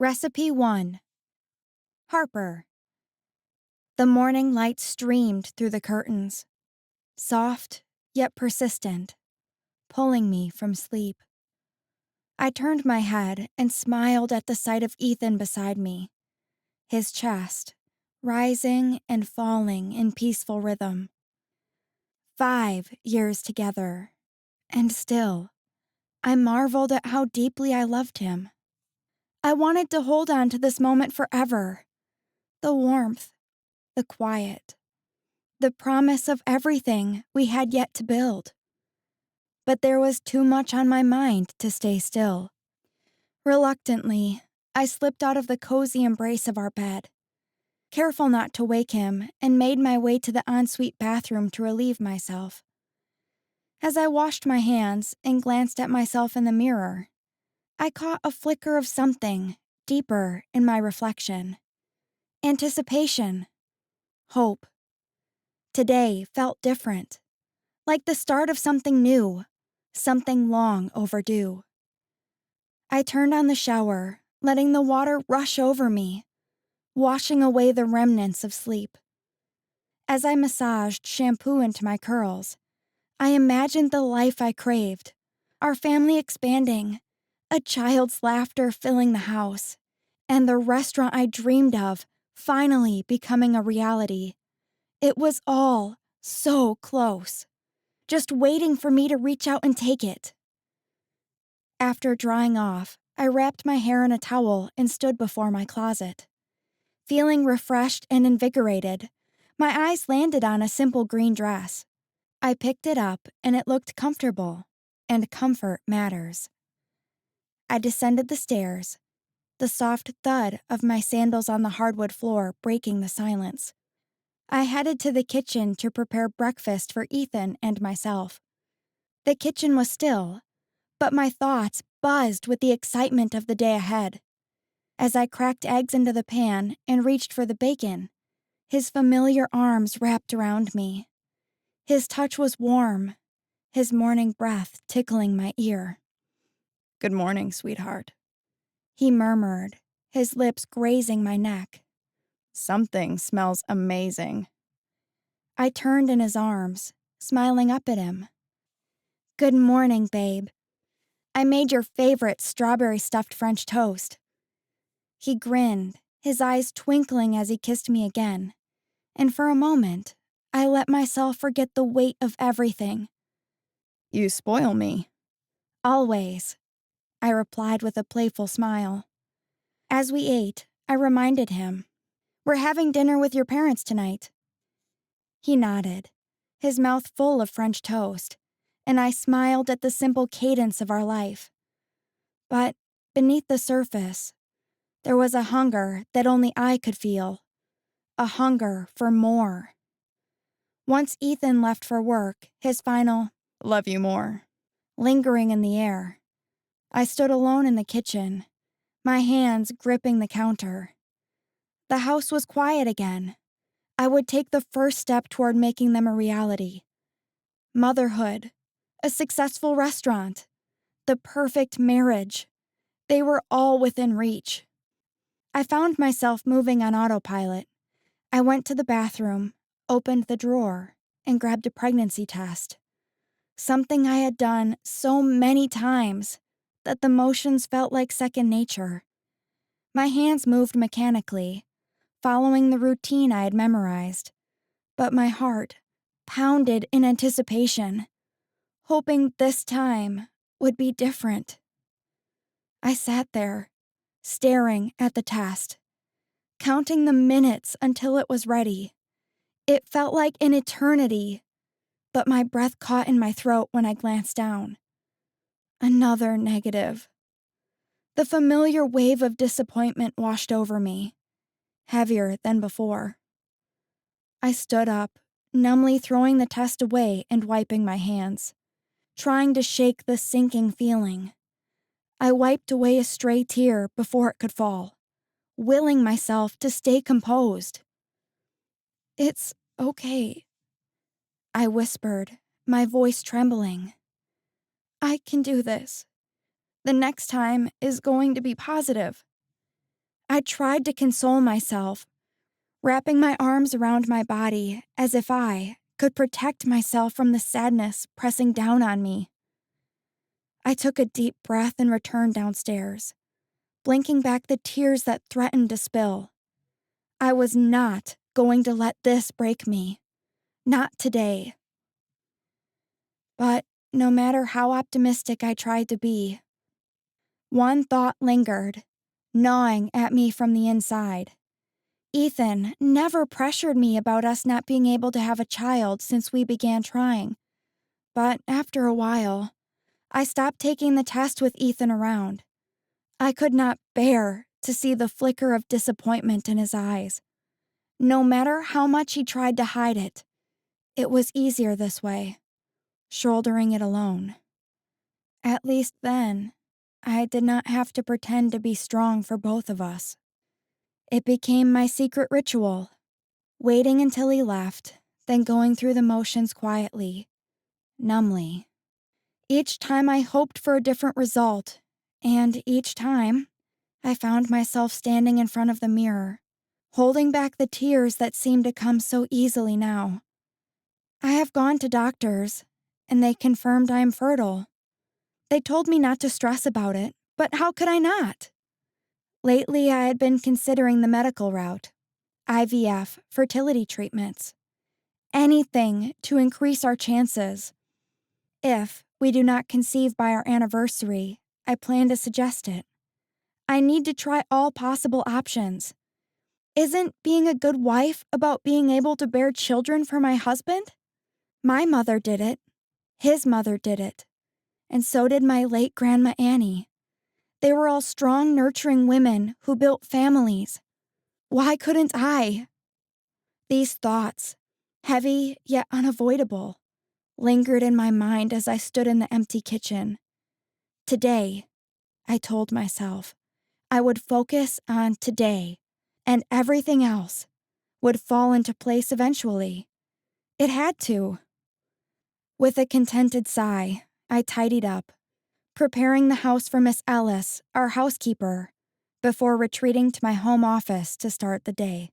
Recipe 1. Harper. The morning light streamed through the curtains, soft yet persistent, pulling me from sleep. I turned my head and smiled at the sight of Ethan beside me, his chest rising and falling in peaceful rhythm. 5 years together, and still, I marveled at how deeply I loved him. I wanted to hold on to this moment forever. The warmth, the quiet, the promise of everything we had yet to build. But there was too much on my mind to stay still. Reluctantly, I slipped out of the cozy embrace of our bed, careful not to wake him, and made my way to the ensuite bathroom to relieve myself. As I washed my hands and glanced at myself in the mirror, I caught a flicker of something deeper in my reflection. Anticipation. Hope. Today felt different, like the start of something new, something long overdue. I turned on the shower, letting the water rush over me, washing away the remnants of sleep. As I massaged shampoo into my curls, I imagined the life I craved, our family expanding, a child's laughter filling the house, and the restaurant I dreamed of finally becoming a reality. It was all so close, just waiting for me to reach out and take it. After drying off, I wrapped my hair in a towel and stood before my closet. Feeling refreshed and invigorated, my eyes landed on a simple green dress. I picked it up and it looked comfortable, and comfort matters. I descended the stairs, the soft thud of my sandals on the hardwood floor breaking the silence. I headed to the kitchen to prepare breakfast for Ethan and myself. The kitchen was still, but my thoughts buzzed with the excitement of the day ahead. As I cracked eggs into the pan and reached for the bacon, his familiar arms wrapped around me. His touch was warm, his morning breath tickling my ear. "Good morning, sweetheart," he murmured, his lips grazing my neck. "Something smells amazing." I turned in his arms, smiling up at him. "Good morning, babe. I made your favorite strawberry stuffed French toast." He grinned, his eyes twinkling as he kissed me again, and for a moment, I let myself forget the weight of everything. "You spoil me." "Always," I replied with a playful smile. As we ate, I reminded him, "We're having dinner with your parents tonight." He nodded, his mouth full of French toast, and I smiled at the simple cadence of our life. But beneath the surface, there was a hunger that only I could feel, a hunger for more. Once Ethan left for work, his final "love you more" lingering in the air, I stood alone in the kitchen, my hands gripping the counter. The house was quiet again. I would take the first step toward making them a reality. Motherhood, a successful restaurant, the perfect marriage. They were all within reach. I found myself moving on autopilot. I went to the bathroom, opened the drawer, and grabbed a pregnancy test. Something I had done so many times that the motions felt like second nature. My hands moved mechanically, following the routine I had memorized, but my heart pounded in anticipation, hoping this time would be different. I sat there, staring at the test, counting the minutes until it was ready. It felt like an eternity, but my breath caught in my throat when I glanced down. Another negative. The familiar wave of disappointment washed over me, heavier than before. I stood up, numbly throwing the test away and wiping my hands, trying to shake the sinking feeling. I wiped away a stray tear before it could fall, willing myself to stay composed. "It's okay," I whispered, my voice trembling. "I can do this. The next time is going to be positive." I tried to console myself, wrapping my arms around my body as if I could protect myself from the sadness pressing down on me. I took a deep breath and returned downstairs, blinking back the tears that threatened to spill. I was not going to let this break me. Not today. But no matter how optimistic I tried to be, one thought lingered, gnawing at me from the inside. Ethan never pressured me about us not being able to have a child since we began trying. But after a while, I stopped taking the test with Ethan around. I could not bear to see the flicker of disappointment in his eyes. No matter how much he tried to hide it, it was easier this way, shouldering it alone. At least then, I did not have to pretend to be strong for both of us. It became my secret ritual, waiting until he left, then going through the motions quietly, numbly. Each time I hoped for a different result, and each time I found myself standing in front of the mirror, holding back the tears that seemed to come so easily now. I have gone to doctors, and they confirmed I am fertile. They told me not to stress about it, but how could I not? Lately, I had been considering the medical route, IVF, fertility treatments, anything to increase our chances. If we do not conceive by our anniversary, I plan to suggest it. I need to try all possible options. Isn't being a good wife about being able to bear children for my husband? My mother did it. His mother did it. And so did my late Grandma Annie. They were all strong, nurturing women who built families. Why couldn't I? These thoughts, heavy yet unavoidable, lingered in my mind as I stood in the empty kitchen. Today, I told myself, I would focus on today, and everything else would fall into place eventually. It had to. With a contented sigh, I tidied up, preparing the house for Miss Ellis, our housekeeper, before retreating to my home office to start the day.